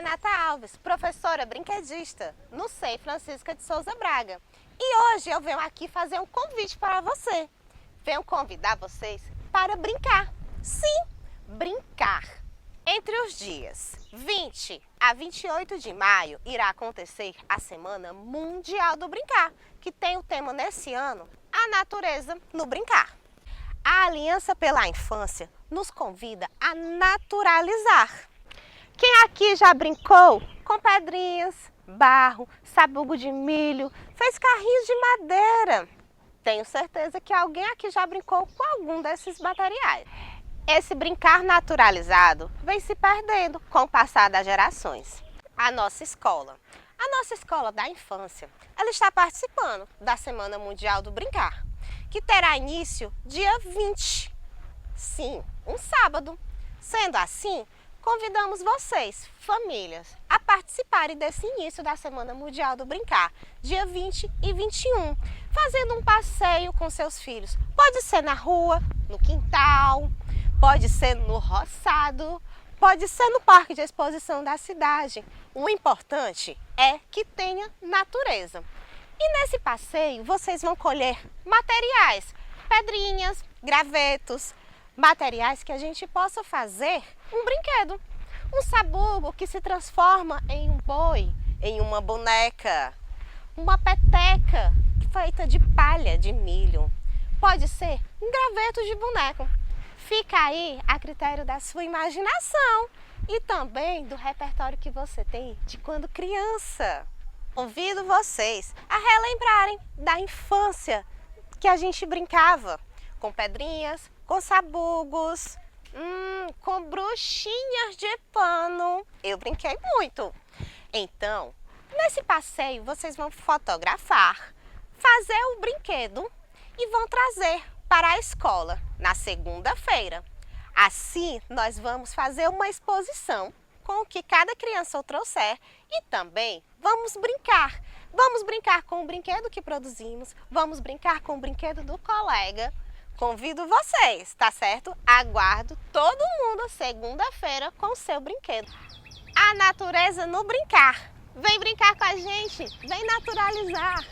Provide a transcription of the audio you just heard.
Renata Alves, professora brinquedista no SEI Francisca de Souza Braga. E hoje eu venho aqui fazer um convite para você. Venho convidar vocês para brincar. Sim, brincar. Entre os dias 20 a 28 de maio irá acontecer a Semana Mundial do Brincar, que tem o tema nesse ano, a natureza no brincar. A Aliança pela Infância nos convida a naturalizar. Quem aqui já brincou com pedrinhas, barro, sabugo de milho, fez carrinhos de madeira? Tenho certeza que alguém aqui já brincou com algum desses materiais. Esse brincar naturalizado vem se perdendo com o passar das gerações. A nossa escola da infância, ela está participando da Semana Mundial do Brincar, que terá início dia 20. Sim, um sábado. Sendo assim, convidamos vocês, famílias, a participarem desse início da Semana Mundial do Brincar, dia 20 e 21, fazendo um passeio com seus filhos. Pode ser na rua, no quintal, pode ser no roçado, pode ser no parque de exposição da cidade. O importante é que tenha natureza. E nesse passeio vocês vão colher materiais, pedrinhas, gravetos, materiais que a gente possa fazer um brinquedo. Um sabugo que se transforma em um boi, em uma boneca, uma peteca feita de palha de milho. Pode ser um graveto de boneco. Fica aí a critério da sua imaginação e também do repertório que você tem de quando criança. Convido vocês a relembrarem da infância que a gente brincava com pedrinhas, com sabugos, com bruxinhas de pano. Eu brinquei muito. Então, nesse passeio vocês vão fotografar, fazer o brinquedo e vão trazer para a escola na segunda-feira. Assim, nós vamos fazer uma exposição com o que cada criança trouxer e também vamos brincar. Vamos brincar com o brinquedo que produzimos, vamos brincar com o brinquedo do colega. Convido vocês, tá certo? Aguardo todo mundo segunda-feira com o seu brinquedo. A natureza no brincar. Vem brincar com a gente, vem naturalizar.